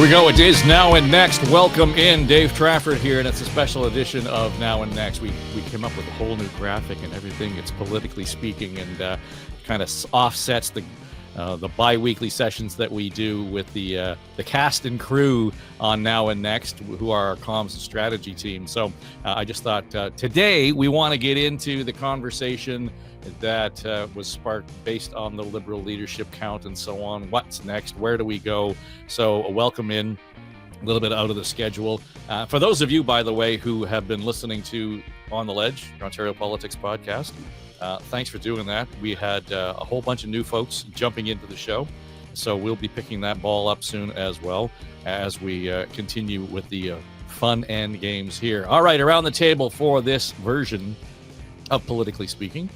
we go. It is Now and Next. Welcome in. Dave Trafford here, and it's a special edition of Now and Next. We came up with a whole new graphic and everything. It's politically speaking and kind of offsets the bi-weekly sessions that we do with the cast and crew on Now and Next, who are our comms and strategy team. So I just thought today we want to get into the conversation that was sparked based on the Liberal leadership count and so on. What's next? Where do we go? So welcome in, a little bit out of the schedule. For those of you, by the way, who have been listening to On the Ledge, your Ontario Politics podcast, thanks for doing that. We had a whole bunch of new folks jumping into the show. So we'll be picking that ball up soon as well as we continue with the fun and games here. All right, around the table for this version of Politically Speaking,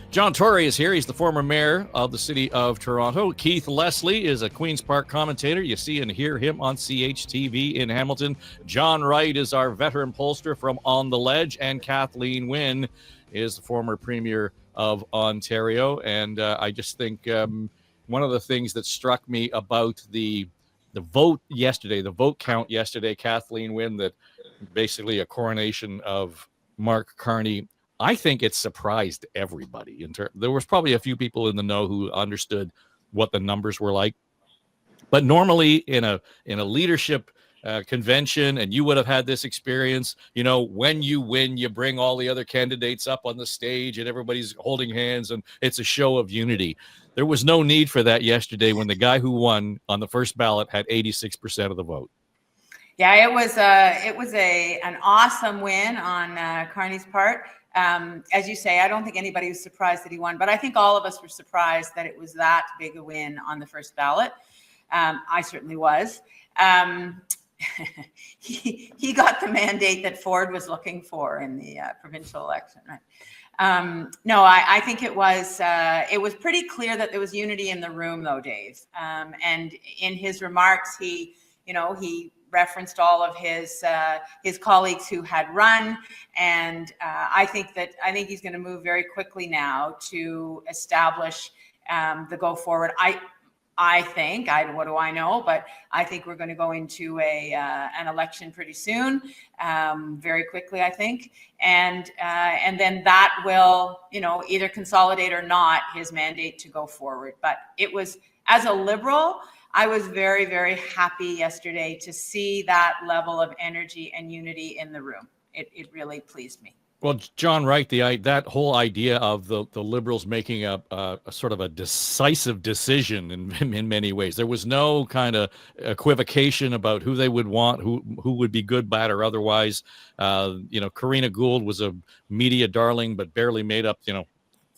John Tory is here. He's the former mayor of the city of Toronto. Keith Leslie is a Queen's Park commentator. You see and hear him on CHTV in Hamilton. John Wright is our veteran pollster from On the Ledge. And Kathleen Wynne is the former premier of Ontario. And I just think one of the things that struck me about the vote yesterday, the vote count yesterday, Kathleen Wynne, that basically a coronation of Mark Carney, I think it surprised everybody. There was probably a few people in the know who understood what the numbers were like. But normally in a leadership convention, and you would have had this experience, you know, when you win, you bring all the other candidates up on the stage and everybody's holding hands and it's a show of unity. There was no need for that yesterday when the guy who won on the first ballot had 86% of the vote. Yeah, it was an awesome win on Carney's part. As you say, I don't think anybody was surprised that he won, but I think all of us were surprised that it was that big a win on the first ballot. I certainly was. He got the mandate that Ford was looking for in the provincial election, right? No, I think it was pretty clear that there was unity in the room, though, Dave. And in his remarks, he referenced all of his colleagues who had run, and I think he's going to move very quickly now to establish the go forward. What do I know? But I think we're going to go into an election pretty soon, very quickly, I think, and then that will, either consolidate or not his mandate to go forward. But it was, as a Liberal, I was very, very happy yesterday to see that level of energy and unity in the room. It really pleased me. Well, John Wright, that whole idea of the Liberals making a sort of a decisive decision in many ways. There was no kind of equivocation about who they would want, who would be good, bad, or otherwise. Karina Gould was a media darling, but barely made up, the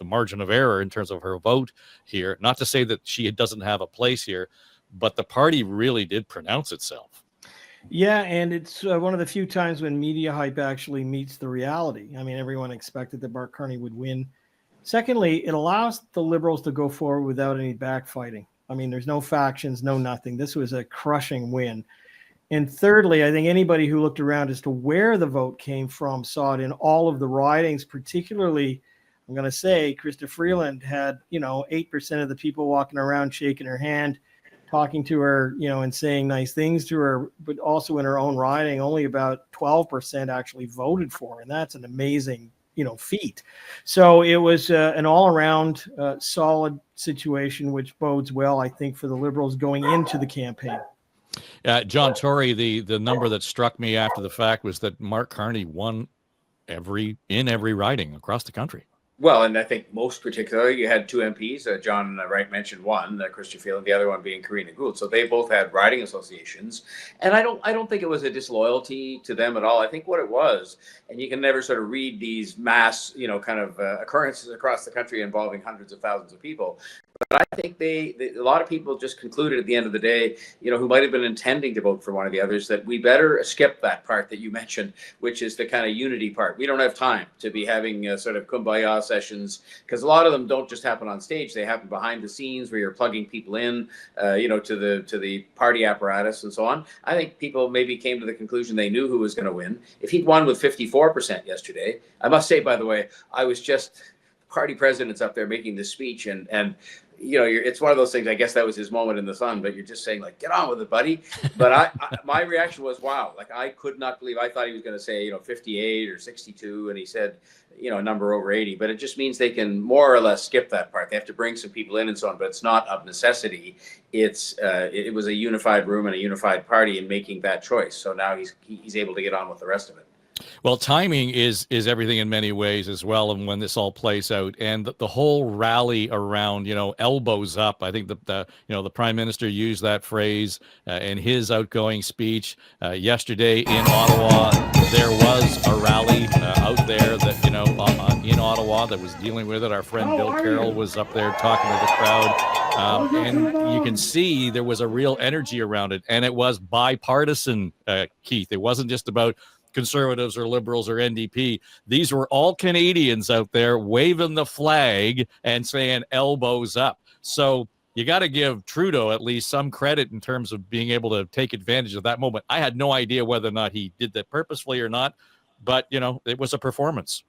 margin of error in terms of her vote here. Not to say that she doesn't have a place here, but the party really did pronounce itself. Yeah, and it's one of the few times when media hype actually meets the reality. I mean, everyone expected that Mark Carney would win. Secondly, it allows the Liberals to go forward without any backfighting. I mean, there's no factions, no nothing. This was a crushing win. And thirdly, I think anybody who looked around as to where the vote came from saw it in all of the ridings, particularly, I'm going to say, Krista Freeland had, 8% of the people walking around shaking her hand, talking to her, and saying nice things to her, but also in her own riding, only about 12% actually voted for her. And that's an amazing, feat. So it was an all-around solid situation, which bodes well, I think, for the Liberals going into the campaign. John Tory, the number that struck me after the fact was that Mark Carney won in every riding across the country. Well, and I think most particularly, you had two MPs. John Wright mentioned one, Christian Field, the other one being Karina Gould. So they both had riding associations, and I don't think it was a disloyalty to them at all. I think what it was, and you can never sort of read these mass, occurrences across the country involving hundreds of thousands of people. But I think a lot of people just concluded at the end of the day, who might have been intending to vote for one of the others, that we better skip that part that you mentioned, which is the kind of unity part. We don't have time to be having sort of kumbaya sessions, because a lot of them don't just happen on stage. They happen behind the scenes where you're plugging people in, to the party apparatus and so on. I think people maybe came to the conclusion they knew who was going to win. If he'd won with 54% yesterday, I must say, by the way, I was just party president's up there making this speech, and it's one of those things. I guess that was his moment in the sun, but you're just saying, like, get on with it, buddy. But my reaction was, wow, like, I could not believe. I thought he was going to say 58 or 62, and he said a number over 80. But it just means they can more or less skip that part. They have to bring some people in and so on, but it's not of necessity. It was a unified room and a unified party in making that choice. So now he's able to get on with the rest of it. Well, timing is everything in many ways as well, and when this all plays out, and the whole rally around elbows up. I think the Prime Minister used that phrase in his outgoing speech yesterday in Ottawa. There was a rally out there that in Ottawa that was dealing with it. Our friend Bill Carroll was up there talking to the crowd, and you can see there was a real energy around it, and it was bipartisan. Keith, it wasn't just about Conservatives or Liberals or NDP. These were all Canadians out there waving the flag and saying elbows up. So you got to give Trudeau at least some credit in terms of being able to take advantage of that moment. I had no idea whether or not he did that purposefully or not, but it was a performance.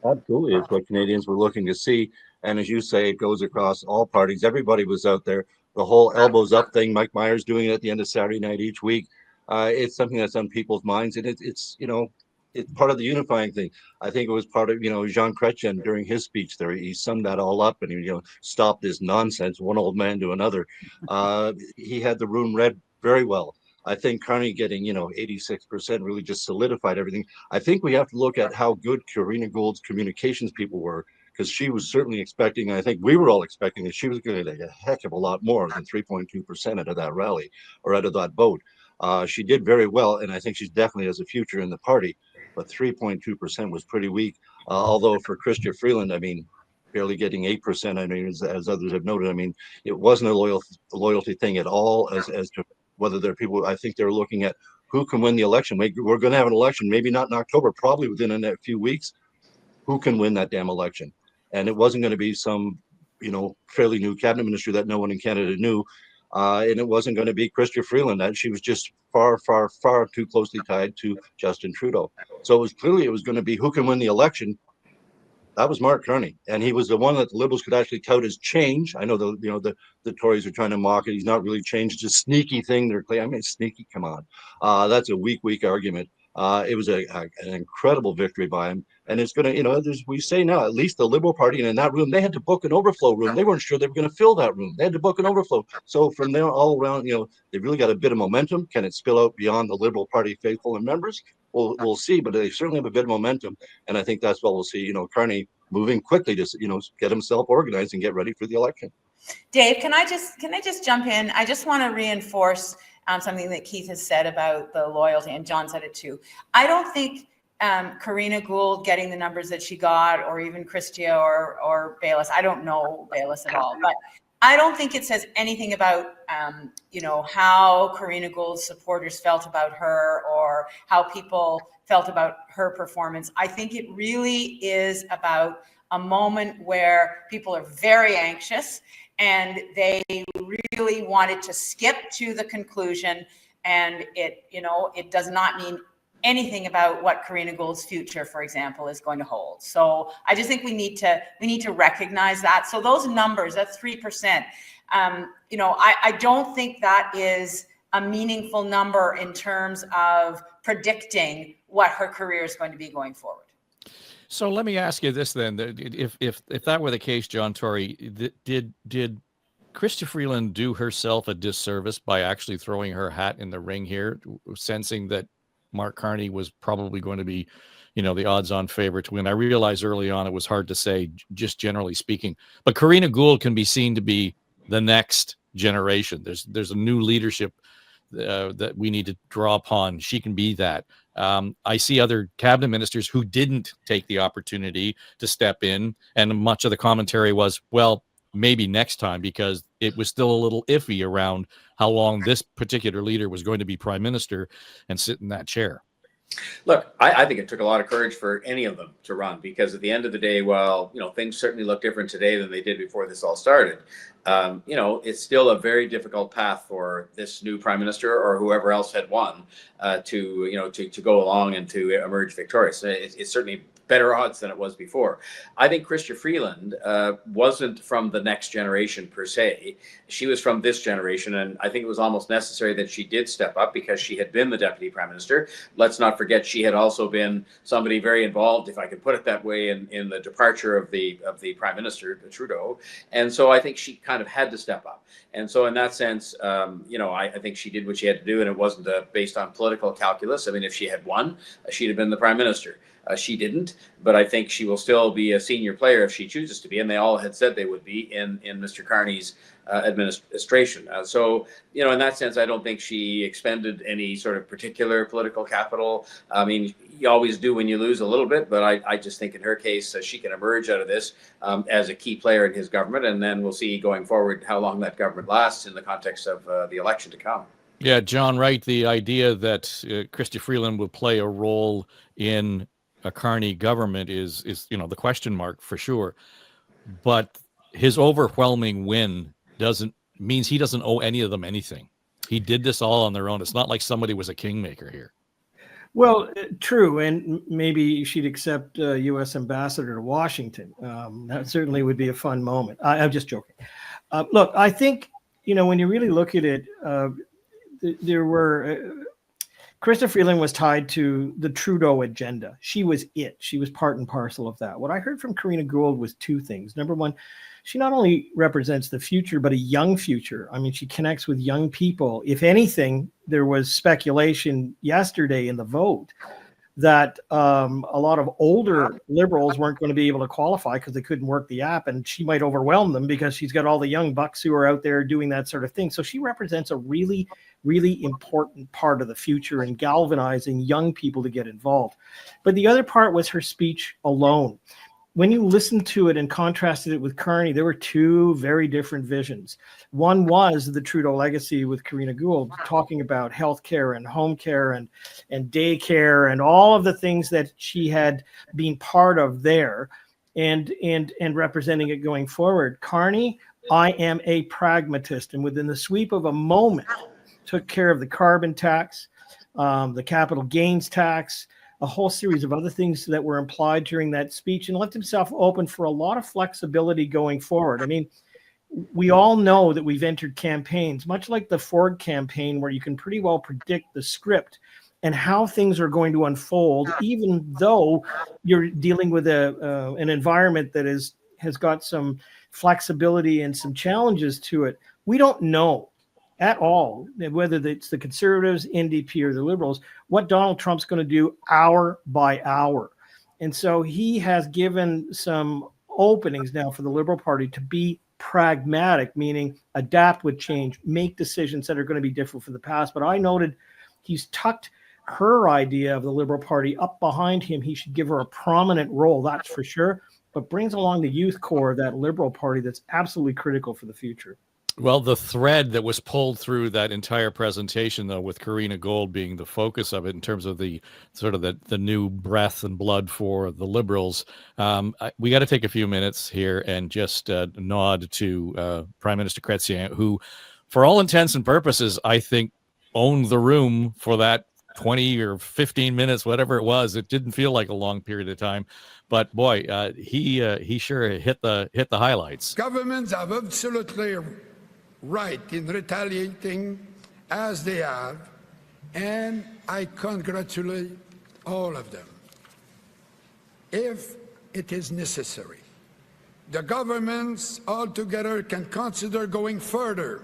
Absolutely. It's what Canadians were looking to see. And as you say, it goes across all parties. Everybody was out there. The whole elbows up thing, Mike Myers doing it at the end of Saturday night each week. It's something that's on people's minds, and it's part of the unifying thing. I think it was part of Jean Chrétien during his speech there. He summed that all up, and he stopped this nonsense, one old man to another. He had the room read very well. I think Carney getting 86% really just solidified everything. I think we have to look at how good Karina Gould's communications people were, because she was certainly expecting, and I think we were all expecting, that she was going to get a heck of a lot more than 3.2% out of that rally or out of that vote. She did very well, and I think she's definitely has a future in the party, but 3.2% was pretty weak. Although for Chrystia Freeland, I mean, barely getting 8%, I mean, as others have noted, I mean, it wasn't a loyalty thing at all as to whether there are people. I think they're looking at who can win the election. We're going to have an election, maybe not in October, probably within a few weeks. Who can win that damn election? And it wasn't going to be some, fairly new cabinet minister that no one in Canada knew. And it wasn't going to be Chrystia Freeland. That she was just far, far, far too closely tied to Justin Trudeau. So it was going to be who can win the election. That was Mark Carney, and he was the one that the Liberals could actually tout as change. I know the Tories are trying to mock it. He's not really changed. It's a sneaky thing they're playing. I mean, sneaky. Come on, that's a weak argument. It was an incredible victory by him, and it's going to, as we say now, at least the Liberal Party, and in that room, they had to book an overflow room. They weren't sure they were going to fill that room. They had to book an overflow. So from there all around, they really got a bit of momentum. Can it spill out beyond the Liberal Party faithful and members? We'll see, but they certainly have a bit of momentum, and I think that's what we'll see. Carney moving quickly to get himself organized and get ready for the election. Dave, can I just jump in? I just want to reinforce something that Keith has said about the loyalty, and John said it too. I don't think Karina Gould getting the numbers that she got, or even Chrystia or Bayless. I don't know Bayless at all, but I don't think it says anything about how Karina Gould's supporters felt about her, or how people felt about her performance. I think it really is about a moment where people are very anxious and they really wanted to skip to the conclusion, and it does not mean anything about what Karina Gould's future, for example, is going to hold. So I just think we need to recognize that. So those numbers, that's 3%. I don't think that is a meaningful number in terms of predicting what her career is going to be going forward. So let me ask you this then: if that were the case, John Tory, did Chrystia Freeland do herself a disservice by actually throwing her hat in the ring here, sensing that Mark Carney was probably going to be, the odds-on favorite to win? I realized early on it was hard to say, just generally speaking, but Karina Gould can be seen to be the next generation. There's a new leadership that we need to draw upon. She can be that. I see other cabinet ministers who didn't take the opportunity to step in, and much of the commentary was, well, maybe next time, because it was still a little iffy around how long this particular leader was going to be prime minister and sit in that chair. Look, I think it took a lot of courage for any of them to run, because at the end of the day, while things certainly look different today than they did before this all started, it's still a very difficult path for this new prime minister or whoever else had won to go along and to emerge victorious. It's certainly better odds than it was before. I think Chrystia Freeland wasn't from the next generation per se. She was from this generation, and I think it was almost necessary that she did step up because she had been the deputy prime minister. Let's not forget she had also been somebody very involved, if I could put it that way, in the departure of the prime minister, Trudeau. And so I think she kind of had to step up. And so in that sense, I think she did what she had to do, and it wasn't based on political calculus. I mean, if she had won, she'd have been the prime minister. She didn't, but I think she will still be a senior player if she chooses to be, and they all had said they would be in Mr. Carney's administration. So, in that sense, I don't think she expended any sort of particular political capital. I mean, you always do when you lose a little bit, but I just think in her case, she can emerge out of this as a key player in his government, and then we'll see going forward how long that government lasts in the context of the election to come. Yeah, John Wright, the idea that Chrystia Freeland will play a role in a Carney government is the question mark for sure. But his overwhelming win means he doesn't owe any of them anything. He did this all on their own. It's not like somebody was a kingmaker here. Well, true, and maybe she'd accept U.S. ambassador to Washington. That certainly would be a fun moment. I'm just joking. Look, I think when you really look at it, there were. Chrystia Freeland was tied to the Trudeau agenda. She was it. She was part and parcel of that. What I heard from Karina Gould was two things. Number one, she not only represents the future, but a young future. I mean, she connects with young people. If anything, there was speculation yesterday in the vote that a lot of older Liberals weren't going to be able to qualify because they couldn't work the app, and she might overwhelm them because she's got all the young bucks who are out there doing that sort of thing. So she represents a really, really important part of the future in galvanizing young people to get involved. But the other part was her speech alone. When you listened to it and contrasted it with Carney, there were two very different visions. One was the Trudeau legacy with Karina Gould, talking about healthcare and home care and daycare and all of the things that she had been part of there and representing it going forward. Carney, I am a pragmatist, and within the sweep of a moment, took care of the carbon tax, the capital gains tax, a whole series of other things that were implied during that speech, and left himself open for a lot of flexibility going forward. I mean, we all know that we've entered campaigns, much like the Ford campaign, where you can pretty well predict the script and how things are going to unfold, even though you're dealing with an environment that has got some flexibility and some challenges to it. We don't know at all, whether it's the Conservatives, NDP, or the Liberals, what Donald Trump's going to do hour by hour. And so he has given some openings now for the Liberal Party to be pragmatic, meaning adapt with change, make decisions that are going to be different from the past. But I noted he's tucked her idea of the Liberal Party up behind him. He should give her a prominent role, that's for sure, but brings along the youth core of that Liberal Party that's absolutely critical for the future. Well, the thread that was pulled through that entire presentation, though, with Karina Gould being the focus of it in terms of the sort of the new breath and blood for the Liberals, we got to take a few minutes here and just nod to Prime Minister Chrétien, who, for all intents and purposes, I think owned the room for that 20 or 15 minutes, whatever it was. It didn't feel like a long period of time, but boy, he sure hit the highlights. Governments have absolutely right in retaliating as they have, and I congratulate all of them. If it is necessary, the governments altogether can consider going further,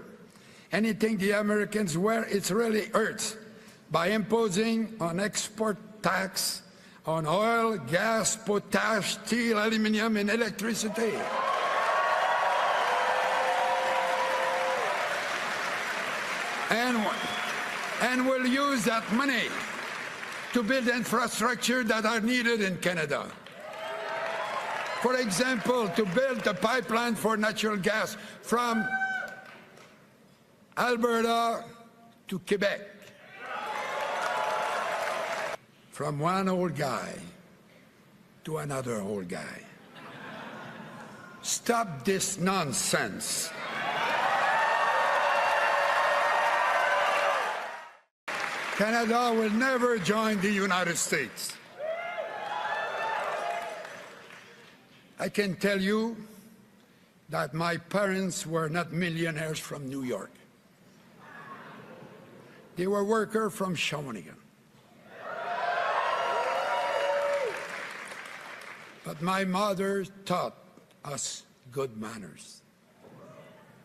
anything the Americans where it really hurts, by imposing an export tax on oil, gas, potash, steel, aluminum, and electricity. And we'll use that money to build infrastructure that are needed in Canada. For example, to build a pipeline for natural gas from Alberta to Quebec. From one old guy to another old guy. Stop this nonsense. Canada will never join the United States. I can tell you that my parents were not millionaires from New York. They were workers from Shawinigan. But my mother taught us good manners.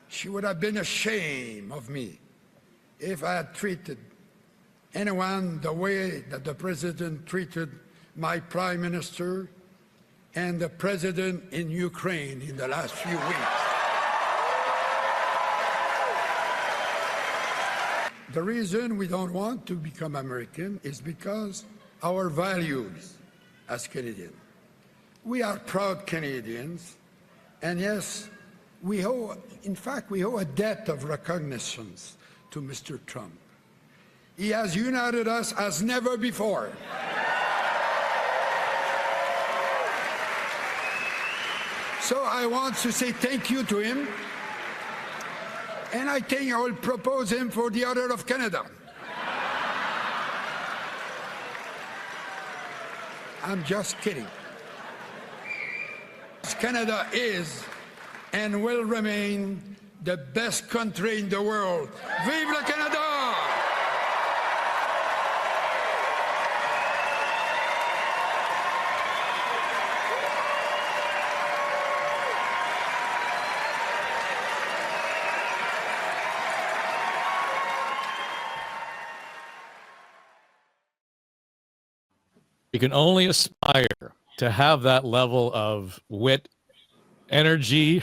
She would have been ashamed of me if I had treated anyone the way that the president treated my prime minister and the president in Ukraine in the last few weeks. The reason we don't want to become American is because our values as Canadians. We are proud Canadians, and yes, we owe a debt of recognition to Mr. Trump. He has united us as never before. So I want to say thank you to him, and I think I will propose him for the order of Canada. I'm just kidding. Canada is and will remain the best country in the world. Vive le Canada! You can only aspire to have that level of wit, energy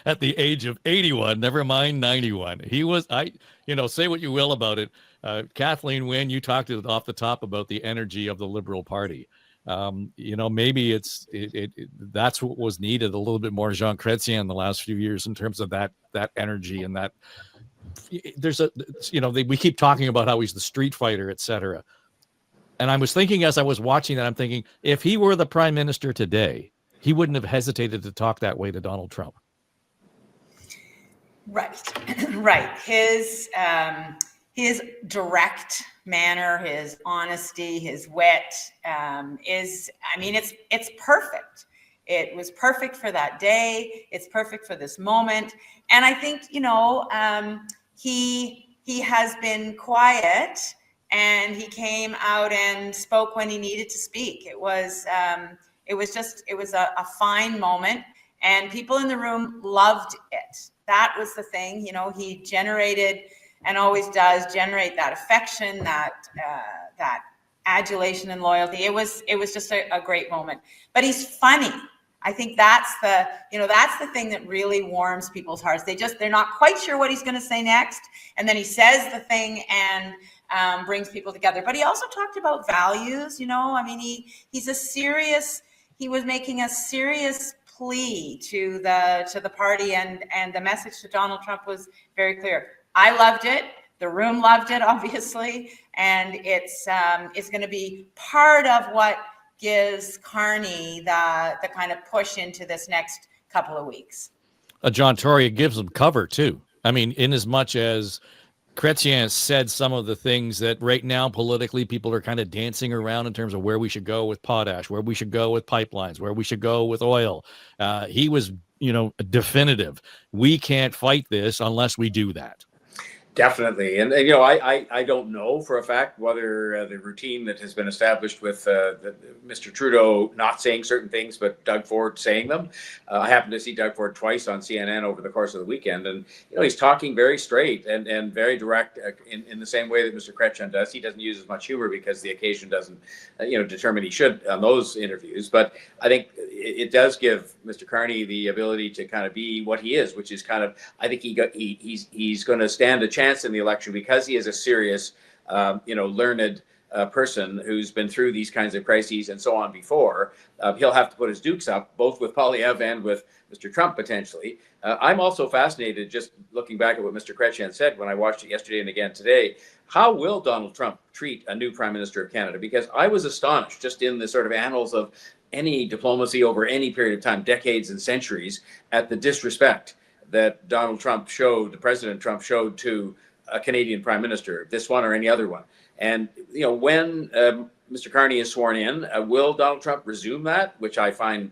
at the age of 81, never mind 91. He was, say what you will about it. Kathleen Wynne, you talked off the top about the energy of the Liberal Party. Maybe that's what was needed, a little bit more Jean Chrétien in the last few years in terms of that energy and that. We keep talking about how he's the street fighter, etc. And I was thinking as I was watching that, I'm thinking, if he were the prime minister today, he wouldn't have hesitated to talk that way to Donald Trump. Right. Right. His direct manner, his honesty, his wit it's perfect. It was perfect for that day. It's perfect for this moment. And I think, he has been quiet, and he came out and spoke when he needed to speak. It was a fine moment, and people in the room loved it. That was the thing. He generated, and always does generate, that affection, that adulation and loyalty. It was just a great moment. But he's funny. I think that's the thing that really warms people's hearts. They're not quite sure what he's going to say next, and then he says the thing and brings people together. But he also talked about values. He was making a serious plea to the party, and the message to Donald Trump was very clear. I loved it. The room loved it, obviously, and it's going to be part of what gives Carney the kind of push into this next couple of weeks. John Tory, it gives them cover too. In as much as Chrétien said some of the things that right now politically people are kind of dancing around in terms of where we should go with potash, where we should go with pipelines, where we should go with oil. He was, definitive. We can't fight this unless we do that. Definitely. And I don't know for a fact whether the routine that has been established with Mr. Trudeau not saying certain things, but Doug Ford saying them. I happened to see Doug Ford twice on CNN over the course of the weekend. And, he's talking very straight and very direct in the same way that Mr. Chrétien does. He doesn't use as much humor because the occasion doesn't, determine he should on those interviews. But I think it does give Mr. Carney the ability to kind of be what he is, which is kind of, I think he's going to stand a chance in the election because he is a serious, learned person who's been through these kinds of crises and so on before. He'll have to put his dukes up, both with Polievre and with Mr. Trump potentially. I'm also fascinated, just looking back at what Mr. Chrétien said when I watched it yesterday and again today. How will Donald Trump treat a new Prime Minister of Canada? Because I was astonished just in the sort of annals of any diplomacy over any period of time, decades and centuries, at the disrespect that President Trump showed to a Canadian Prime Minister, this one or any other one. And, when Mr. Carney is sworn in, will Donald Trump resume that, which I find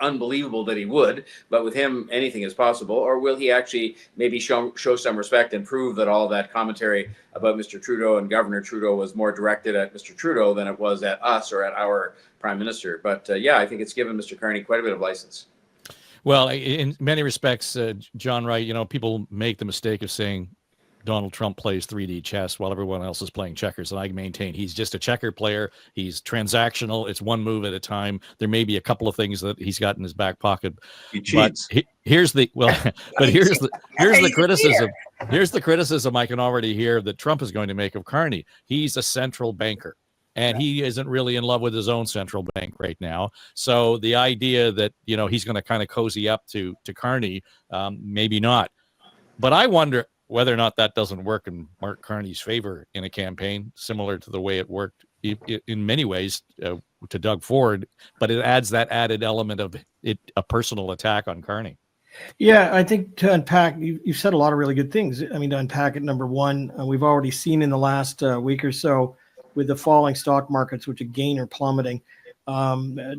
unbelievable that he would, but with him, anything is possible? Or will he actually maybe show some respect and prove that all that commentary about Mr. Trudeau and Governor Trudeau was more directed at Mr. Trudeau than it was at us or at our Prime Minister? But yeah, I think it's given Mr. Carney quite a bit of license. Well, in many respects, John Wright, people make the mistake of saying Donald Trump plays 3D chess while everyone else is playing checkers. And I maintain he's just a checker player. He's transactional. It's one move at a time. There may be a couple of things that he's got in his back pocket. He cheats. But here's the criticism. Here's the criticism I can already hear that Trump is going to make of Carney. He's a central banker, and he isn't really in love with his own central bank right now. So the idea that he's going to kind of cozy up to Carney, maybe not. But I wonder whether or not that doesn't work in Mark Carney's favor in a campaign, similar to the way it worked in many ways to Doug Ford, but it adds that added element of a personal attack on Carney. Yeah, I think to unpack, you've said a lot of really good things. I mean, to unpack it, number one, we've already seen in the last week or so with the falling stock markets, which again are plummeting,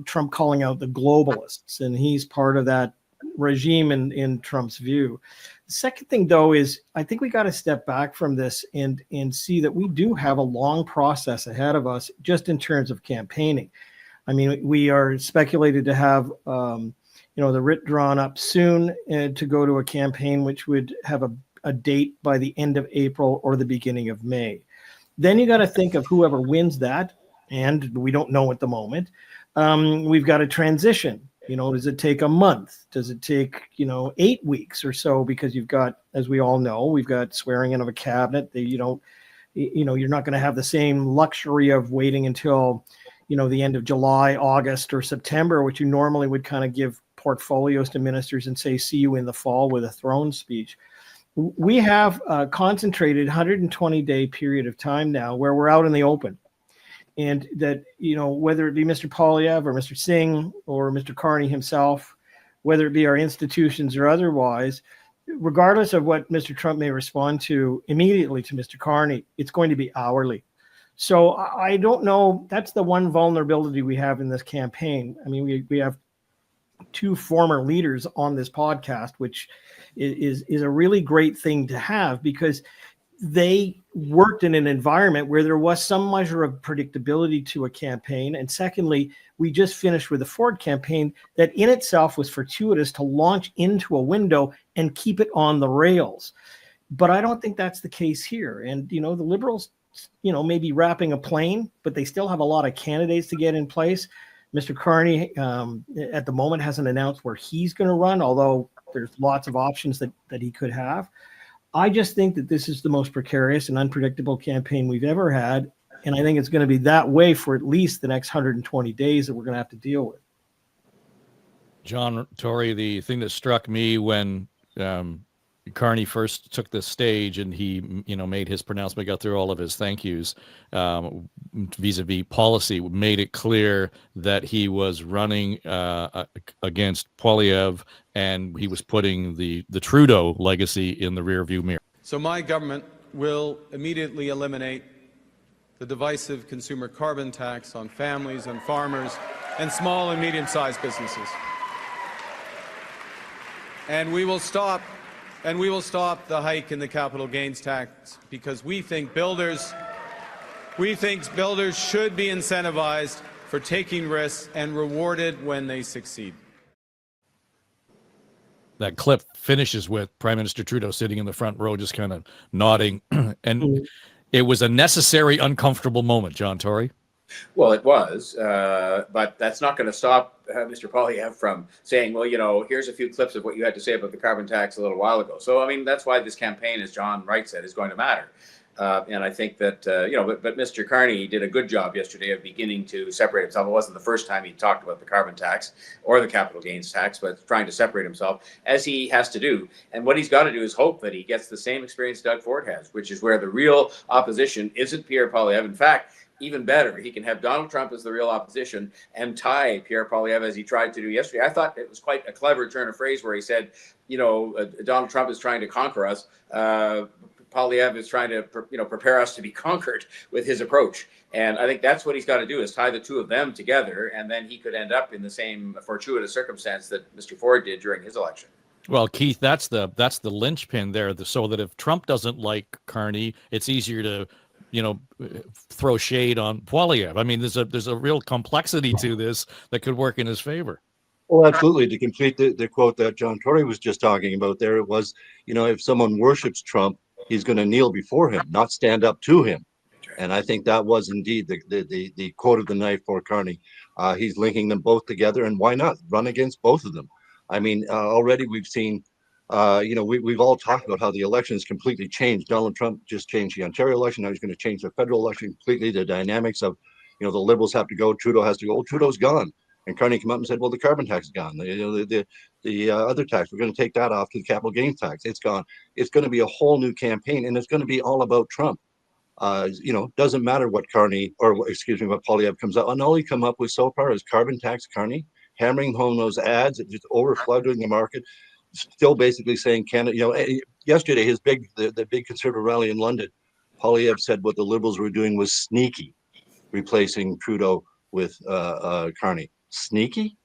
Trump calling out the globalists, and he's part of that regime in Trump's view. The second thing, though, is I think we got to step back from this and see that we do have a long process ahead of us just in terms of campaigning. I mean, we are speculated to have, the writ drawn up soon to go to a campaign which would have a date by the end of April or the beginning of May. Then you got to think of whoever wins that, and we don't know at the moment. We've got a transition. Does it take a month? Does it take, 8 weeks or so? Because you've got, as we all know, we've got swearing in of a cabinet. You're not going to have the same luxury of waiting until, the end of July, August, or September, which you normally would kind of give portfolios to ministers and say, see you in the fall with a throne speech. We have a concentrated 120-day period of time now where we're out in the open. And that, whether it be Mr. Polievre or Mr. Singh or Mr. Carney himself, whether it be our institutions or otherwise, regardless of what Mr. Trump may respond to immediately to Mr. Carney, it's going to be hourly. So I don't know. That's the one vulnerability we have in this campaign. I mean, we have two former leaders on this podcast, which is a really great thing to have because they worked in an environment where there was some measure of predictability to a campaign. And secondly, we just finished with a Ford campaign that in itself was fortuitous to launch into a window and keep it on the rails. But I don't think that's the case here. And, the Liberals, may be wrapping a plane, but they still have a lot of candidates to get in place. Mr. Carney, at the moment, hasn't announced where he's going to run, although there's lots of options that he could have. I just think that this is the most precarious and unpredictable campaign we've ever had. And I think it's going to be that way for at least the next 120 days that we're going to have to deal with. John, Tory, the thing that struck me when Carney first took the stage and he, made his pronouncement, got through all of his thank yous vis-a-vis policy, made it clear that he was running against Polievre and he was putting the Trudeau legacy in the rearview mirror. So my government will immediately eliminate the divisive consumer carbon tax on families and farmers and small and medium-sized businesses. And we will stop the hike in the capital gains tax because we think builders should be incentivized for taking risks and rewarded when they succeed. That clip finishes with Prime Minister Trudeau sitting in the front row, just kind of nodding. And it was a necessary, uncomfortable moment, John Tory. Well, it was, but that's not going to stop Mr. Polievre from saying, well, here's a few clips of what you had to say about the carbon tax a little while ago. So, I mean, that's why this campaign, as John Wright said, is going to matter. And I think that, but Mr. Carney did a good job yesterday of beginning to separate himself. It wasn't the first time he talked about the carbon tax or the capital gains tax, but trying to separate himself as he has to do. And what he's got to do is hope that he gets the same experience Doug Ford has, which is where the real opposition isn't Pierre Polievre. In fact, even better, he can have Donald Trump as the real opposition and tie Pierre Polievre as he tried to do yesterday. I thought it was quite a clever turn of phrase where he said, Donald Trump is trying to conquer us. Poilievre is trying to, prepare us to be conquered with his approach. And I think that's what he's got to do, is tie the two of them together, and then he could end up in the same fortuitous circumstance that Mr. Ford did during his election. Well, Keith, that's the linchpin there, so that if Trump doesn't like Carney, it's easier to, throw shade on Poilievre. I mean, there's a real complexity to this that could work in his favor. Well, absolutely. To complete the quote that John Tory was just talking about there, it was, if someone worships Trump, he's going to kneel before him, not stand up to him. And I think that was indeed the quote of the night for Carney. He's linking them both together, and why not run against both of them? I mean, already we've seen, we've all talked about how the election has completely changed. Donald Trump just changed the Ontario election. Now he's going to change the federal election completely. The dynamics of, the Liberals have to go, Trudeau has to go. Trudeau's gone. And Carney came up and said, well, the carbon tax is gone. The other tax, we're going to take that off to the capital gains tax. It's gone. It's going to be a whole new campaign, and it's going to be all about Trump. Doesn't matter what what Poilievre comes out. And all he come up with so far is carbon tax, Carney, hammering home those ads, just overflooding the market, still basically saying Canada, yesterday, the big conservative rally in London, Poilievre said what the Liberals were doing was sneaky, replacing Trudeau with Carney. Sneaky?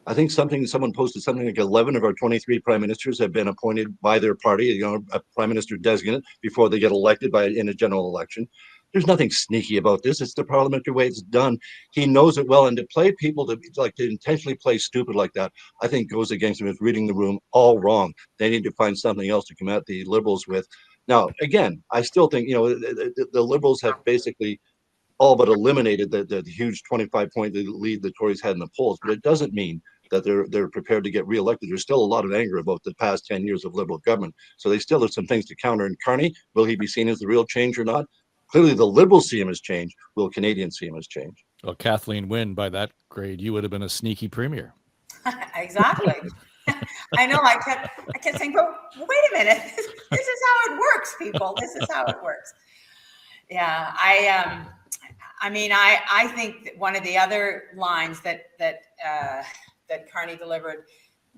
I think someone posted something like 11 of our 23 prime ministers have been appointed by their party, a prime minister designate, before they get elected in a general election. There's nothing sneaky about this. It's the parliamentary way it's done. He knows it well, and to play people to intentionally play stupid like that, I think goes against him. Is reading the room all wrong. They need to find something else to come at the Liberals with. Now, again, I still think the Liberals have basically all but eliminated the huge 25-point lead the Tories had in the polls, but it doesn't mean that they're prepared to get reelected. There's still a lot of anger about the past 10 years of Liberal government, so they still have some things to counter. And Carney, will he be seen as the real change or not? Clearly, the Liberals see him as change. Will Canadians see him as change? Well, Kathleen Wynne, by that grade, you would have been a sneaky premier. Exactly. I know. I kept saying, but wait a minute. This is how it works, people. This is how it works. Yeah, I think that one of the other lines that Carney delivered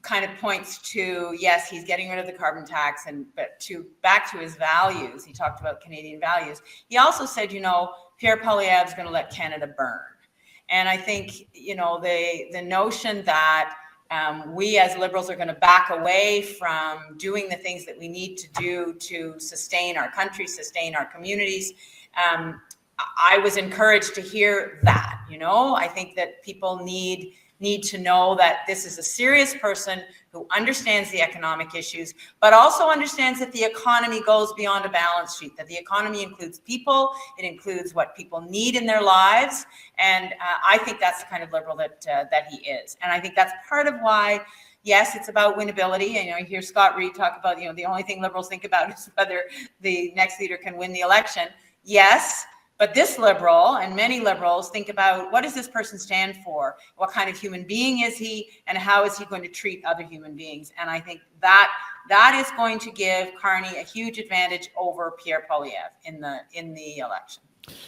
kind of points to, yes, he's getting rid of the carbon tax, but back to his values. He talked about Canadian values. He also said, Pierre Polievre is going to let Canada burn. And I think, the notion that we as Liberals are going to back away from doing the things that we need to do to sustain our country, sustain our communities. I was encouraged to hear that, I think that people need to know that this is a serious person who understands the economic issues, but also understands that the economy goes beyond a balance sheet, that the economy includes people, it includes what people need in their lives. And I think that's the kind of Liberal that he is. And I think that's part of why, yes, it's about winnability. And you hear Scott Reid talk about, the only thing Liberals think about is whether the next leader can win the election. Yes. But this Liberal and many Liberals think about, what does this person stand for? What kind of human being is he? And how is he going to treat other human beings? And I think that is going to give Carney a huge advantage over Pierre Polievre in the election.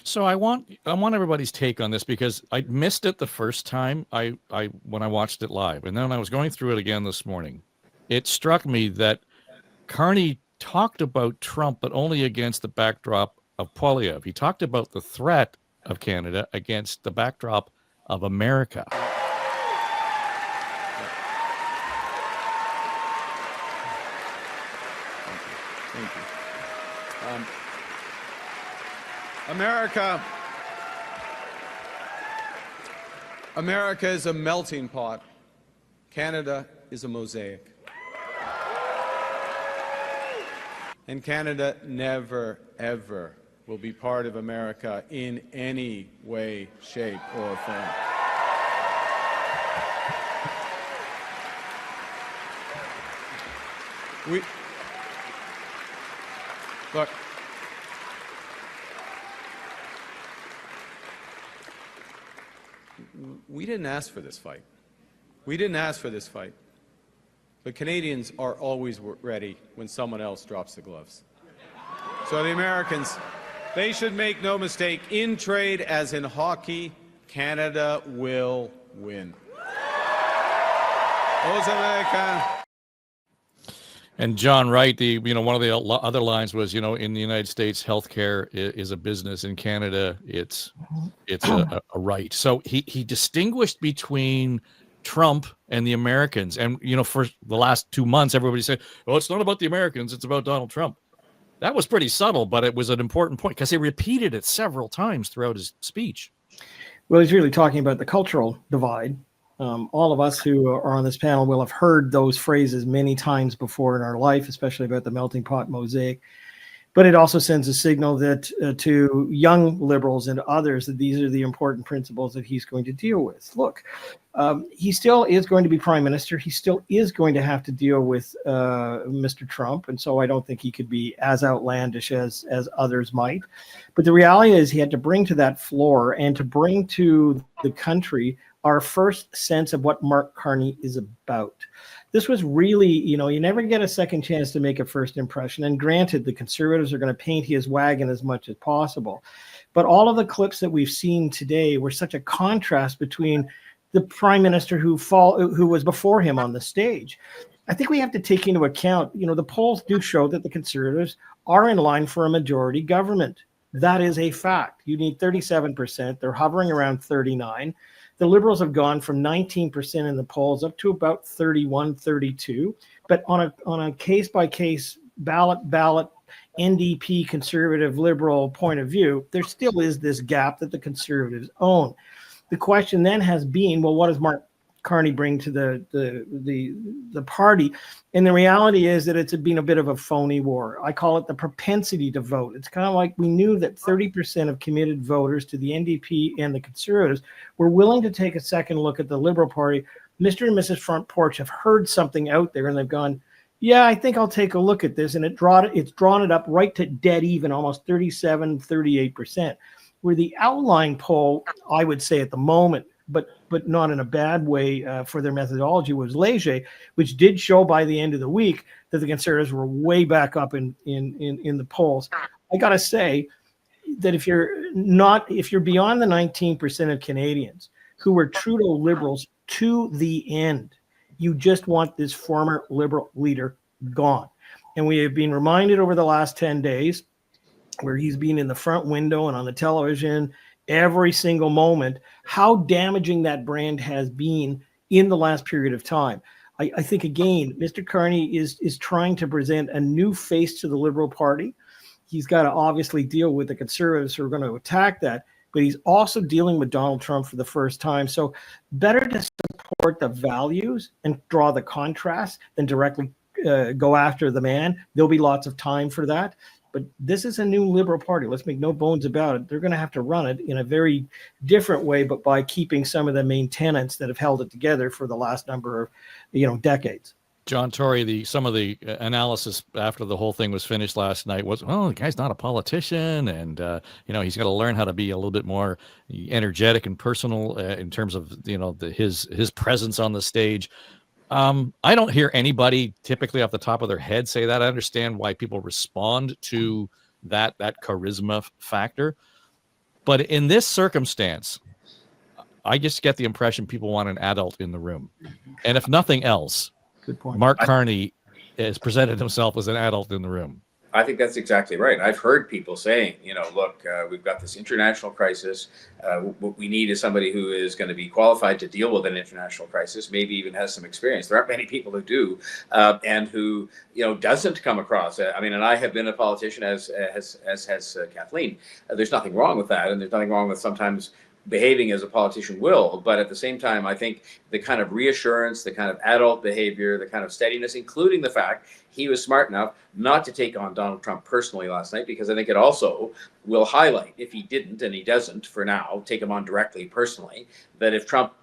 So I want everybody's take on this, because I missed it the first time when I watched it live. And then I was going through it again this morning. It struck me that Carney talked about Trump, but only against the backdrop of Poilievre. He talked about the threat of Canada against the backdrop of America. Thank you. America is a melting pot. Canada is a mosaic. And Canada never, ever will be part of America in any way, shape, or form. Look, we didn't ask for this fight. We didn't ask for this fight. But Canadians are always ready when someone else drops the gloves. So the Americans, they should make no mistake, in trade as in hockey, Canada will win. Aux Americans. And John Wright, one of the other lines was, in the United States, healthcare is a business. In Canada, it's a right. So he distinguished between Trump and the Americans. And, for the last 2 months, everybody said, "Oh, it's not about the Americans, it's about Donald Trump." That was pretty subtle, but it was an important point because he repeated it several times throughout his speech. Well, he's really talking about the cultural divide. All of us who are on this panel will have heard those phrases many times before in our life, especially about the melting pot mosaic. But it also sends a signal that to young liberals and others that these are the important principles that he's going to deal with. Look, he still is going to be prime minister. He still is going to have to deal with Mr. Trump. And so I don't think he could be as outlandish as others might. But the reality is he had to bring to that floor and to bring to the country our first sense of what Mark Carney is about. This was really, you never get a second chance to make a first impression. And granted, the Conservatives are going to paint his wagon as much as possible. But all of the clips that we've seen today were such a contrast between the prime minister who was before him on the stage. I think we have to take into account, the polls do show that the Conservatives are in line for a majority government. That is a fact. You need 37%. They're hovering around 39%. The Liberals have gone from 19% in the polls up to about 31, 32. But on a case-by-case ballot NDP Conservative Liberal point of view, there still is this gap that the Conservatives own. The question then has been, well, what does Mark Carney bring to the party? And the reality is that it's been a bit of a phony war. I call it the propensity to vote. It's kind of like we knew that 30% of committed voters to the NDP and the Conservatives were willing to take a second look at the Liberal Party. Mr. and Mrs. Front Porch have heard something out there and they've gone, yeah, I think I'll take a look at this. And it's drawn it up right to dead even, almost 37, 38%. Where the outline poll, I would say at the moment, but not in a bad way for their methodology, was Léger, which did show by the end of the week that the Conservatives were way back up in the polls. I got to say that if you're beyond the 19% of Canadians who were Trudeau Liberals to the end, you just want this former Liberal leader gone. And we have been reminded over the last 10 days where he's been in the front window and on the television every single moment, how damaging that brand has been in the last period of time. I think, again, Mr. Carney is trying to present a new face to the Liberal Party. He's got to obviously deal with the Conservatives who are going to attack that, but he's also dealing with Donald Trump for the first time. So better to support the values and draw the contrast than directly go after the man. There'll be lots of time for that. But this is a new Liberal Party. Let's make no bones about it. They're going to have to run it in a very different way, but by keeping some of the main tenets that have held it together for the last number of, decades. John Tory, some of the analysis after the whole thing was finished last night was, the guy's not a politician, and he's got to learn how to be a little bit more energetic and personal in terms of his presence on the stage. I don't hear anybody typically off the top of their head say that. I understand why people respond to that charisma factor. But in this circumstance, I just get the impression people want an adult in the room. And if nothing else, good point. Mark Carney has presented himself as an adult in the room. I think that's exactly right. I've heard people saying, look, we've got this international crisis. What we need is somebody who is going to be qualified to deal with an international crisis, maybe even has some experience. There aren't many people who do, and who, doesn't come across. And I have been a politician, as has Kathleen. There's nothing wrong with that, and there's nothing wrong with sometimes behaving as a politician will, but at the same time, I think the kind of reassurance, the kind of adult behavior, the kind of steadiness, including the fact he was smart enough not to take on Donald Trump personally last night, because I think it also will highlight, if he didn't, and he doesn't for now, take him on directly personally, that if Trump,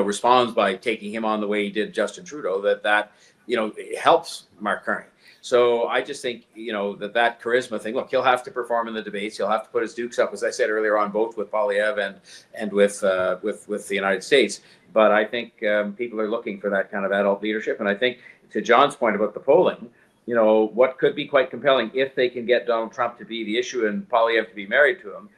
responds by taking him on the way he did Justin Trudeau, that it helps Mark Carney. So I just think, that charisma thing, look, he'll have to perform in the debates. He'll have to put his dukes up, as I said earlier on, both with Polievre and with the United States. But I think people are looking for that kind of adult leadership. And I think, to John's point about the polling, what could be quite compelling if they can get Donald Trump to be the issue and Polievre to be married to him,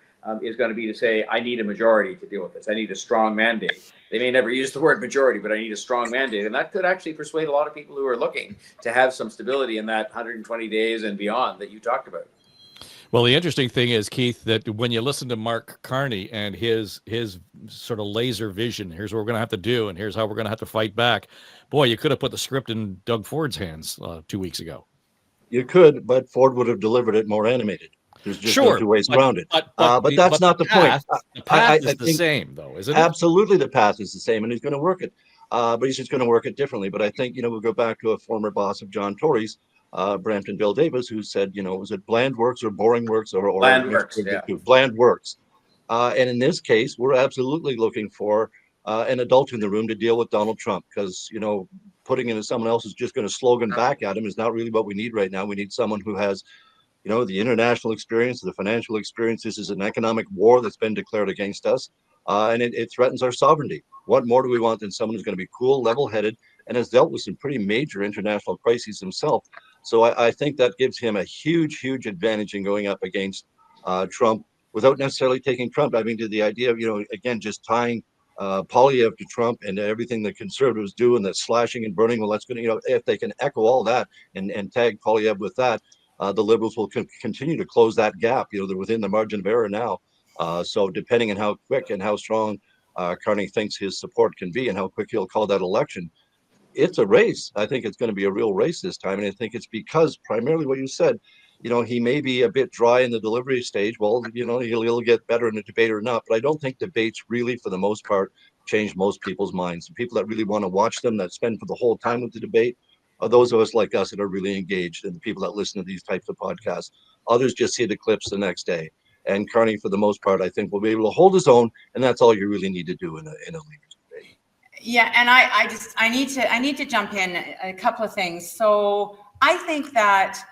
is going to be to say, I need a majority to deal with this. I need a strong mandate. They may never use the word majority, but I need a strong mandate. And that could actually persuade a lot of people who are looking to have some stability in that 120 days and beyond that you talked about. Well, the interesting thing is, Keith, that when you listen to Mark Carney and his sort of laser vision, here's what we're going to have to do, and here's how we're going to have to fight back. Boy, you could have put the script in Doug Ford's hands 2 weeks ago. You could, but Ford would have delivered it more animated. There's just no two ways around it. But that's not the point. The path is the same, though, isn't it? Absolutely, the path is the same, and he's going to work it. But he's just going to work it differently. But I think, we'll go back to a former boss of John Tory's, Brampton Bill Davis, who said, was it bland works or boring works or bland works? Yeah. Bland works. And in this case, we're absolutely looking for an adult in the room to deal with Donald Trump, because, putting into someone else who's just going to slogan back at him is not really what we need right now. We need someone who has, the international experience, the financial experience. This is an economic war that's been declared against us, and it threatens our sovereignty. What more do we want than someone who's going to be cool, level-headed, and has dealt with some pretty major international crises himself? So I think that gives him a huge, huge advantage in going up against Trump without necessarily taking Trump. I mean, to the idea of, again, just tying Poilievre to Trump and everything the conservatives do and the slashing and burning. Well, that's going to, if they can echo all that and tag Poilievre with that, the Liberals will continue to close that gap. They're within the margin of error now. So depending on how quick and how strong Carney thinks his support can be and how quick he'll call that election, it's a race. I think it's going to be a real race this time. And I think it's because primarily what you said, he may be a bit dry in the delivery stage. Well, he'll get better in a debate or not. But I don't think debates really, for the most part, change most people's minds. The people that really want to watch them, that spend for the whole time with the debate, are those of us like us that are really engaged, and the people that listen to these types of podcasts. Others just see the clips the next day. And Carney, for the most part, I think will be able to hold his own, and that's all you really need to do in a leader's debate. Yeah, and I need to jump in a couple of things. So I think that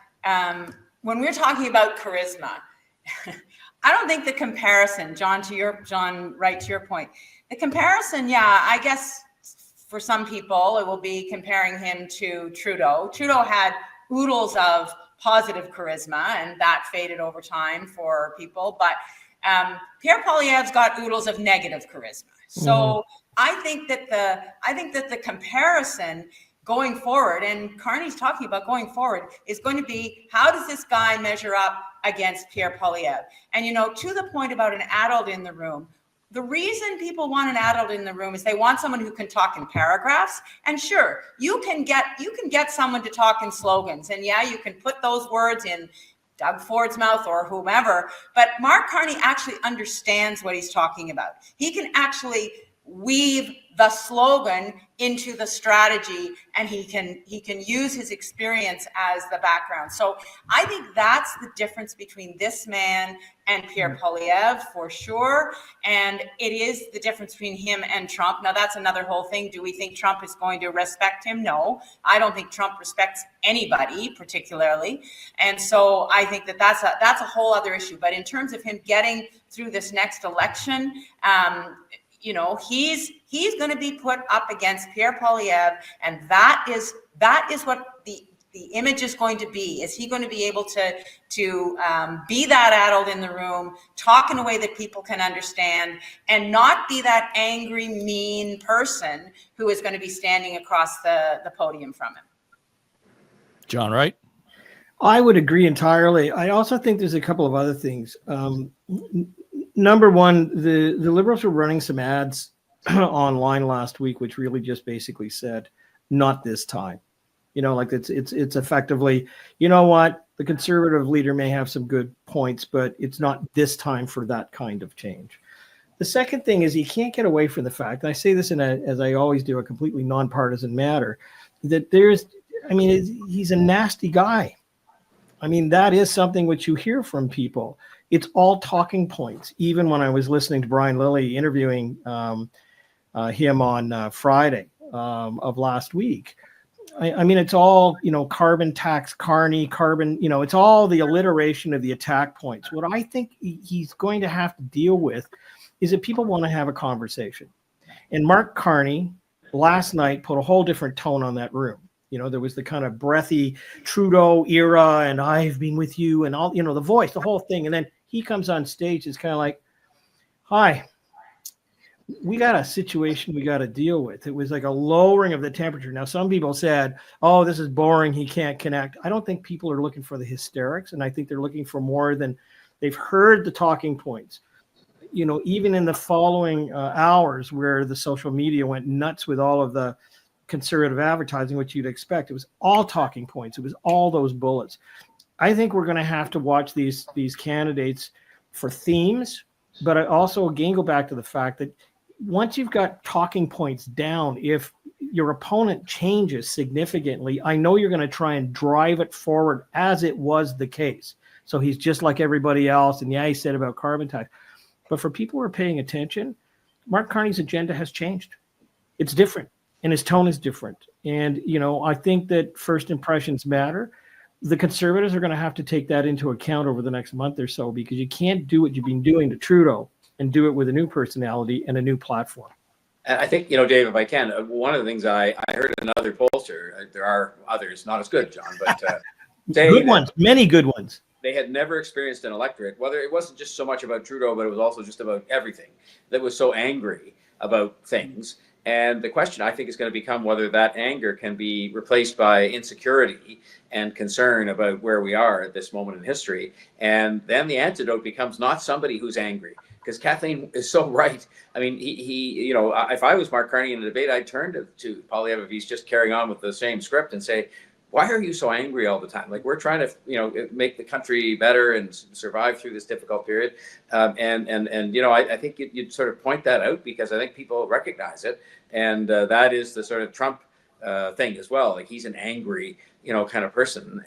when we're talking about charisma, I don't think the comparison, John, right to your point, the comparison, yeah, I guess for some people it will be comparing him to Trudeau. Trudeau had oodles of positive charisma, and that faded over time for people. But Pierre Polievre's got oodles of negative charisma. So I think that the comparison going forward, and Carney's talking about going forward, is going to be, how does this guy measure up against Pierre Polievre? And to the point about an adult in the room, the reason people want an adult in the room is they want someone who can talk in paragraphs. And sure, you can get someone to talk in slogans, and yeah, you can put those words in Doug Ford's mouth or whomever, but Mark Carney actually understands what he's talking about. He can actually weave the slogan into the strategy, and he can use his experience as the background. So I think that's the difference between this man and Pierre Polievre, for sure. And it is the difference between him and Trump. Now, that's another whole thing. Do we think Trump is going to respect him? No, I don't think Trump respects anybody particularly. And so I think that's a whole other issue. But in terms of him getting through this next election, he's going to be put up against Pierre Polievre, and that is what the image is going to be. Is he going to be able to be that adult in the room, talk in a way that people can understand, and not be that angry, mean person who is going to be standing across the podium from him? John Wright? I would agree entirely. I also think there's a couple of other things. Number one, the Liberals were running some ads online last week, which really just basically said, not this time. It's effectively, what, the Conservative leader may have some good points, but it's not this time for that kind of change. The second thing is, you can't get away from the fact, and I say this as I always do, a completely nonpartisan matter, that he's a nasty guy. That is something which you hear from people. It's all talking points. Even when I was listening to Brian Lilley interviewing him on Friday of last week, it's all, carbon tax, Carney, carbon, it's all the alliteration of the attack points. What I think he's going to have to deal with is that people want to have a conversation. And Mark Carney last night put a whole different tone on that room. There was the kind of breathy Trudeau era, and I've been with you, and all, the voice, the whole thing. And then he comes on stage, it's kind of like, hi, we got a situation we got to deal with. It was like a lowering of the temperature. Now, some people said, oh, this is boring, he can't connect. I don't think people are looking for the hysterics, and I think they're looking for more than they've heard the talking points. You know, even in the following hours where the social media went nuts with all of the conservative advertising, which you'd expect, it was all talking points. It was all those bullets. I think we're going to have to watch these candidates for themes, but I also again go back to the fact that once you've got talking points down, if your opponent changes significantly, I know you're going to try and drive it forward as it was the case. So he's just like everybody else. And yeah, he said about carbon tax. But for people who are paying attention, Mark Carney's agenda has changed. It's different, and his tone is different. And, you know, I think that first impressions matter. The Conservatives are going to have to take that into account over the next month or so, because you can't do what you've been doing to Trudeau and do it with a new personality and a new platform. And I think, you know, Dave, if I can, one of the things I heard another pollster, there are others, not as good, John, but good ones, many good ones. They had never experienced an electorate, whether it wasn't just so much about Trudeau, but it was also just about everything, that was so angry about things. And the question, I think, is going to become whether that anger can be replaced by insecurity and concern about where we are at this moment in history. And then the antidote becomes not somebody who's angry, because Kathleen is so right. I mean, he you know, if I was Mark Carney in a debate, I'd turn to Polievre if he's just carrying on with the same script and say, why are you so angry all the time? Like, we're trying to, you know, make the country better and survive through this difficult period. And you know, I think you'd sort of point that out, because I think people recognize it. And that is the sort of Trump thing as well. Like, he's an angry, you know, kind of person.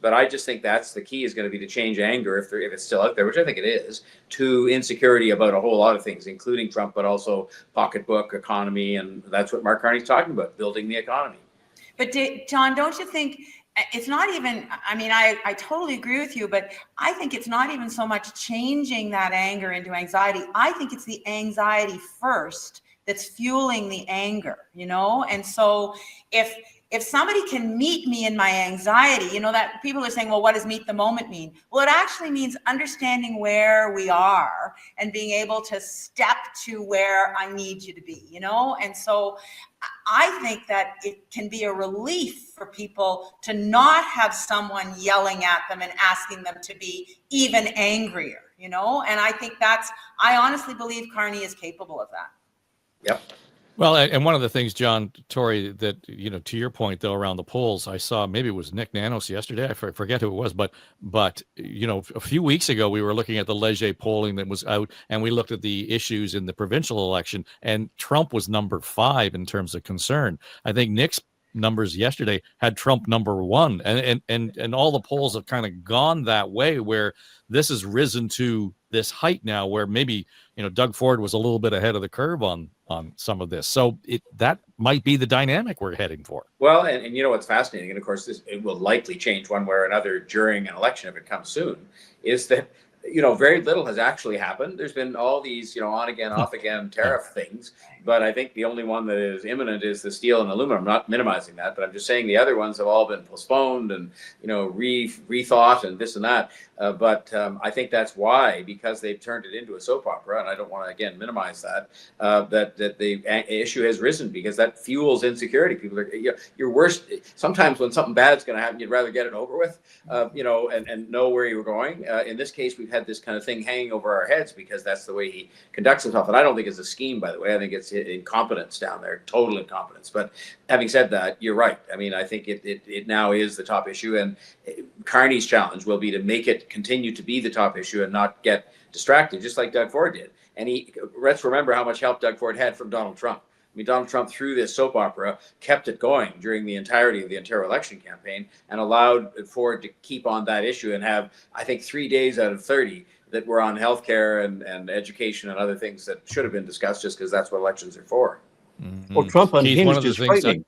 But I just think that's the key, is going to be to change anger, if it's still out there, which I think it is, to insecurity about a whole lot of things, including Trump, but also pocketbook, economy. And that's what Mark Carney's talking about, building the economy. But John, don't you think it's not even, I mean, I totally agree with you, but I think it's not even so much changing that anger into anxiety. I think it's the anxiety first that's fueling the anger, you know? And so if somebody can meet me in my anxiety, you know, that people are saying, well, what does meet the moment mean? Well, it actually means understanding where we are and being able to step to where I need you to be, you know? And so I think that it can be a relief for people to not have someone yelling at them and asking them to be even angrier, you know? And I think I honestly believe Carney is capable of that. Yep. Well, and one of the things, John, Tory, that, you know, to your point, though, around the polls, I saw, maybe it was Nick Nanos yesterday, I forget who it was, but you know, a few weeks ago, we were looking at the Leger polling that was out, and we looked at the issues in the provincial election, and Trump was number 5 in terms of concern. I think Nick's numbers yesterday had Trump number 1, and all the polls have kind of gone that way, where this has risen to this height now, where maybe, you know, Doug Ford was a little bit ahead of the curve on some of this. So that might be the dynamic we're heading for. Well, and you know what's fascinating, and of course it will likely change one way or another during an election if it comes soon, is that, you know, very little has actually happened. There's been all these, you know, on again, off again tariff things, but I think the only one that is imminent is the steel and aluminum. I'm not minimizing that, but I'm just saying the other ones have all been postponed and, you know, rethought and this and that. But I think that's why, because they've turned it into a soap opera, and I don't want to, again, minimize that, that the issue has risen, because that fuels insecurity. People are, you know, you're worse. Sometimes when something bad's going to happen, you'd rather get it over with, you know, and know where you were going. In this case, we've had this kind of thing hanging over our heads, because that's the way he conducts himself. And I don't think it's a scheme, by the way. I think it's incompetence down there, total incompetence. But having said that, you're right. I mean, I think it now is the top issue, and Carney's challenge will be to make it continue to be the top issue and not get distracted, just like Doug Ford did. And let's remember how much help Doug Ford had from Donald Trump. I mean, Donald Trump, through this soap opera, kept it going during the entirety of the Ontario election campaign, and allowed Ford to keep on that issue and have, I think, 3 days out of 30 that were on healthcare and education and other things that should have been discussed, just because that's what elections are for. Well, Trump Keith, one of unhinged the is things frightening.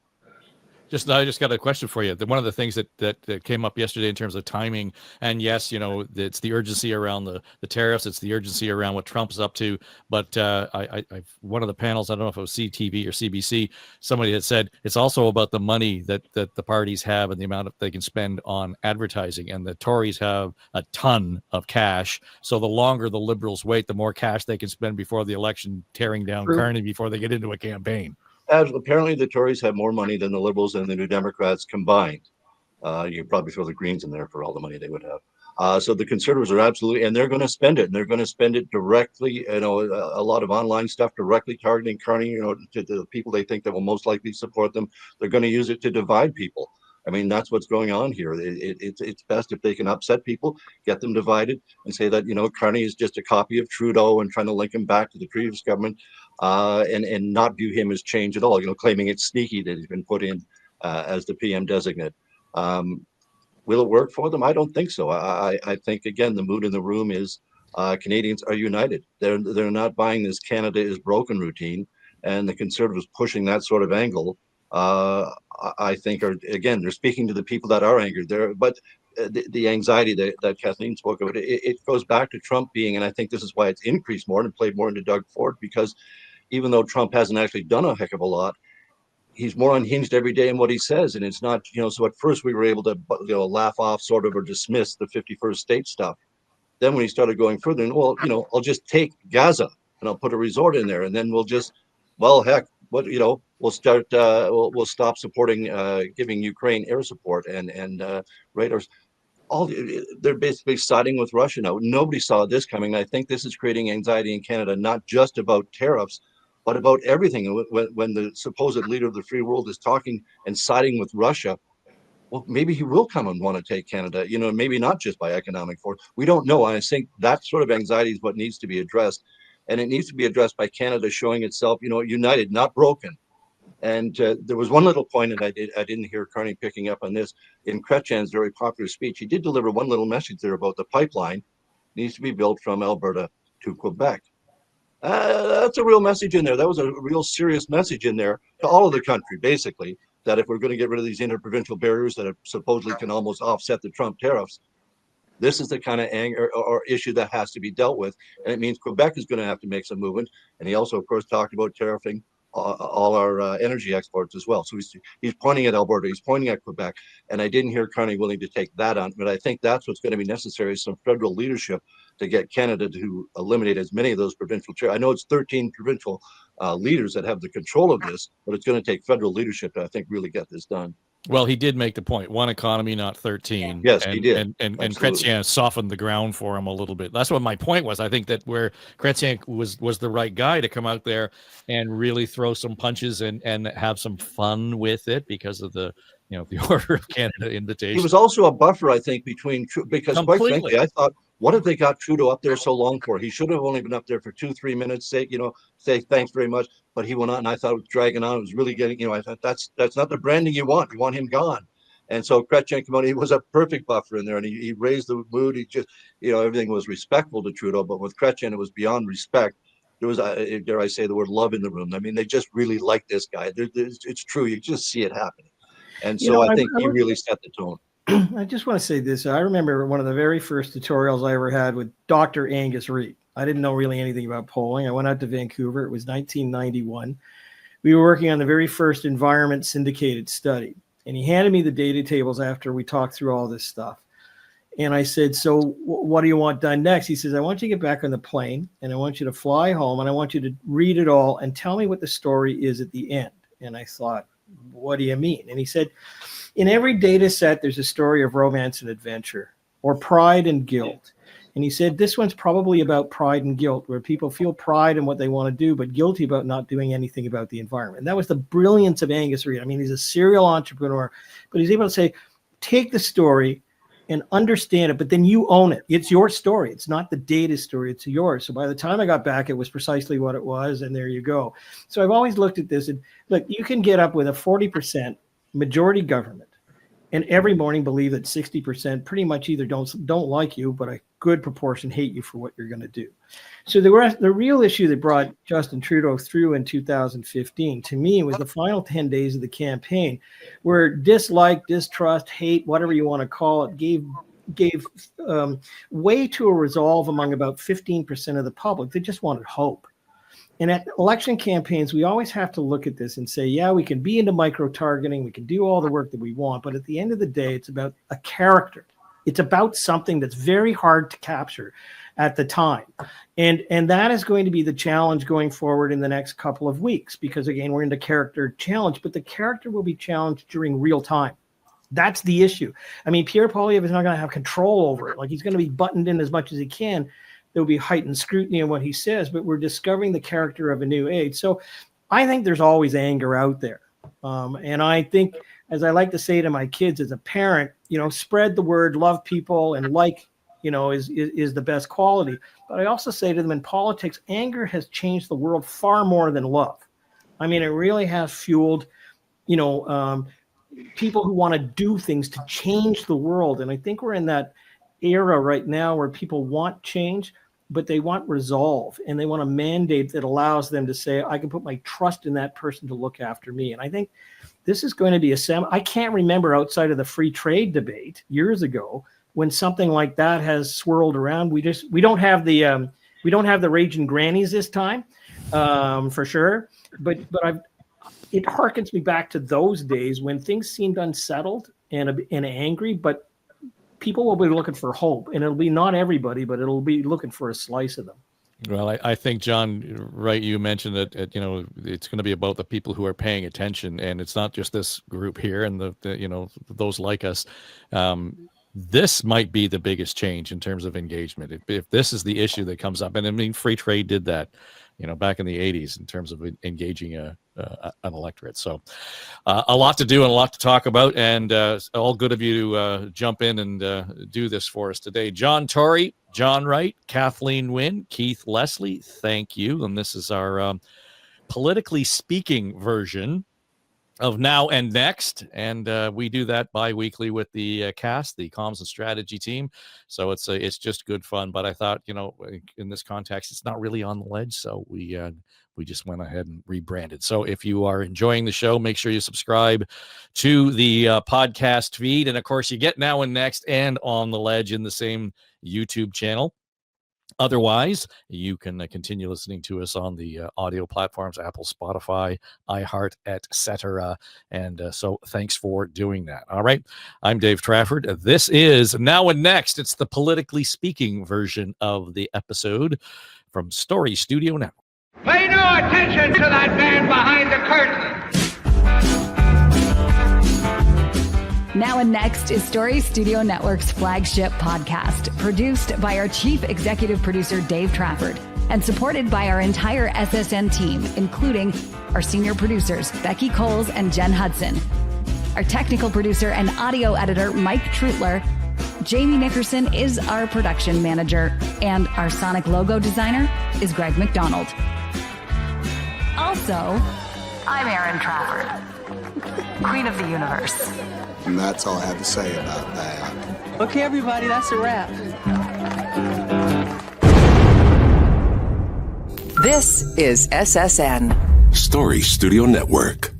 I just got a question for you. One of the things that came up yesterday in terms of timing, and yes, it's the urgency around the tariffs, it's the urgency around what Trump's up to. But one of the panels, I don't know if it was CTV or CBC, somebody had said it's also about the money that the parties have and the amount they can spend on advertising. And the Tories have a ton of cash. So the longer the Liberals wait, the more cash they can spend before the election, tearing down Carney before they get into a campaign. Apparently, the Tories have more money than the Liberals and the New Democrats combined. You probably throw the Greens in there for all the money they would have. So the Conservatives are absolutely, and they're going to spend it, and they're going to spend it directly. A lot of online stuff directly targeting Carney. To the people they think that will most likely support them. They're going to use it to divide people. I mean, that's what's going on here. It's best if they can upset people, get them divided, and say that Carney is just a copy of Trudeau and trying to link him back to the previous government, and not view him as change at all. Claiming it's sneaky that he's been put in as the PM designate. Will it work for them? I don't think so. I think again the mood in the room is Canadians are united. They're not buying this Canada is broken routine, and the Conservatives pushing that sort of angle. I think they're speaking to the people that are angered there, but the anxiety that Kathleen spoke of, it goes back to Trump being, and I think this is why it's increased more and played more into Doug Ford, because even though Trump hasn't actually done a heck of a lot, he's more unhinged every day in what he says. And it's not, so at first we were able to, laugh off sort of or dismiss the 51st state stuff. Then when he started going further, and I'll just take Gaza and I'll put a resort in there, and then we'll just, heck, we'll start, we'll stop supporting, giving Ukraine air support and radars. They're basically siding with Russia now. Nobody saw this coming. I think this is creating anxiety in Canada, not just about tariffs, but about everything. When the supposed leader of the free world is talking and siding with Russia, well, maybe he will come and want to take Canada, maybe not just by economic force. We don't know. I think that sort of anxiety is what needs to be addressed. And it needs to be addressed by Canada showing itself, united, not broken. And there was one little point, and I didn't hear Carney picking up on this. In Chrétien's very popular speech, he did deliver one little message there about the pipeline needs to be built from Alberta to Quebec. That's a real message in there. That was a real serious message in there to all of the country, basically, that if we're going to get rid of these interprovincial barriers that supposedly can almost offset the Trump tariffs, this is the kind of anger or issue that has to be dealt with. And it means Quebec is going to have to make some movement. And he also, of course, talked about tariffing all our energy exports as well. So he's pointing at Alberta, he's pointing at Quebec, and I didn't hear Carney willing to take that on, but I think that's what's going to be necessary, some federal leadership to get Canada to eliminate as many of those provincial chairs. I know it's 13 provincial leaders that have the control of this, but it's going to take federal leadership to, I think, really get this done. Well, he did make the point, one economy, not 13. Yes, he did. And Chrétien softened the ground for him a little bit. That's what my point was. I think that where Chrétien was the right guy to come out there and really throw some punches and have some fun with it because of the Order of Canada invitation. He was also a buffer, I think, between, because quite frankly, I thought, what have they got Trudeau up there so long for? He should have only been up there for 2-3 minutes, say thanks very much. But he went on, and I thought it was dragging on. It was really getting, I thought that's not the branding you want. You want him gone. And so Chrétien came on. He was a perfect buffer in there, and he raised the mood. He just, everything was respectful to Trudeau. But with Chrétien, it was beyond respect. There was, dare I say, the word love in the room. I mean, they just really like this guy. It's true. You just see it happening. And so I think he really set the tone. I just want to say this. I remember one of the very first tutorials I ever had with Dr. Angus Reid. I didn't know really anything about polling. I went out to Vancouver. It was 1991. We were working on the very first environment syndicated study. And he handed me the data tables after we talked through all this stuff. And I said, so what do you want done next? He says, I want you to get back on the plane, and I want you to fly home, and I want you to read it all and tell me what the story is at the end. And I thought, what do you mean? And he said, in every data set, there's a story of romance and adventure, or pride and guilt. And he said, this one's probably about pride and guilt, where people feel pride in what they want to do, but guilty about not doing anything about the environment. And that was the brilliance of Angus Reid. I mean, he's a serial entrepreneur, but he's able to say, take the story and understand it, but then you own it. It's your story. It's not the data story. It's yours. So by the time I got back, it was precisely what it was, and there you go. So I've always looked at this, and look, you can get up with a 40% majority government and every morning believe that 60% pretty much either don't like you, but I good proportion hate you for what you're going to do. So the real issue that brought Justin Trudeau through in 2015, to me, was the final 10 days of the campaign, where dislike, distrust, hate, whatever you want to call it, gave way to a resolve among about 15% of the public. They just wanted hope. And at election campaigns, we always have to look at this and say, yeah, we can be into micro-targeting, we can do all the work that we want, but at the end of the day, it's about a character. It's about something that's very hard to capture at the time. And that is going to be the challenge going forward in the next couple of weeks, because again, we're into character challenge, but the character will be challenged during real time. That's the issue. I mean, Pierre Polievre is not going to have control over it. Like, he's going to be buttoned in as much as he can. There'll be heightened scrutiny on what he says, but we're discovering the character of a new age. So I think there's always anger out there. And I think, as I like to say to my kids as a parent, spread the word, love people, and is the best quality. But I also say to them, in politics, anger has changed the world far more than love. I mean, it really has fueled, people who want to do things to change the world. And I think we're in that era right now where people want change, but they want resolve, and they want a mandate that allows them to say, I can put my trust in that person to look after me. And I think this is going to be I can't remember outside of the free trade debate years ago when something like that has swirled around. We don't have the raging grannies this time, for sure. But it harkens me back to those days when things seemed unsettled and angry, but people will be looking for hope, and it'll be not everybody, but it'll be looking for a slice of them. Well, I think, John, right, you mentioned that, it's going to be about the people who are paying attention, and it's not just this group here and the those like us. This might be the biggest change in terms of engagement. If this is the issue that comes up, and I mean, free trade did that, back in the 80s in terms of engaging an electorate. So a lot to do and a lot to talk about, and all good of you to jump in and do this for us today. John Tory, John Wright, Kathleen Wynne, Keith Leslie, thank you. And this is our politically speaking version of Now and Next, and we do that bi-weekly with the cast, the comms and strategy team. So it's just good fun. But I thought, in this context, it's not really on the ledge, so we just went ahead and rebranded. So if you are enjoying the show, make sure you subscribe to the podcast feed, and of course, you get Now and Next and On the Ledge in the same YouTube channel. Otherwise, you can continue listening to us on the audio platforms, Apple, Spotify, iHeart, etc. And so thanks for doing that. All right. I'm Dave Trafford. This is Now and Next. It's the politically speaking version of the episode from Story Studio Network. Pay no attention to that man behind the curtain. Now and Next is Story Studio Network's flagship podcast, produced by our chief executive producer, Dave Trafford, and supported by our entire SSN team, including our senior producers, Becky Coles and Jen Hudson, our technical producer and audio editor, Mike Trutler. Jamie Nickerson is our production manager, and our sonic logo designer is Greg McDonald. Also, I'm Aaron Trafford, Queen of the Universe. And that's all I have to say about that. Okay, everybody, that's a wrap. This is SSN. Story Studio Network.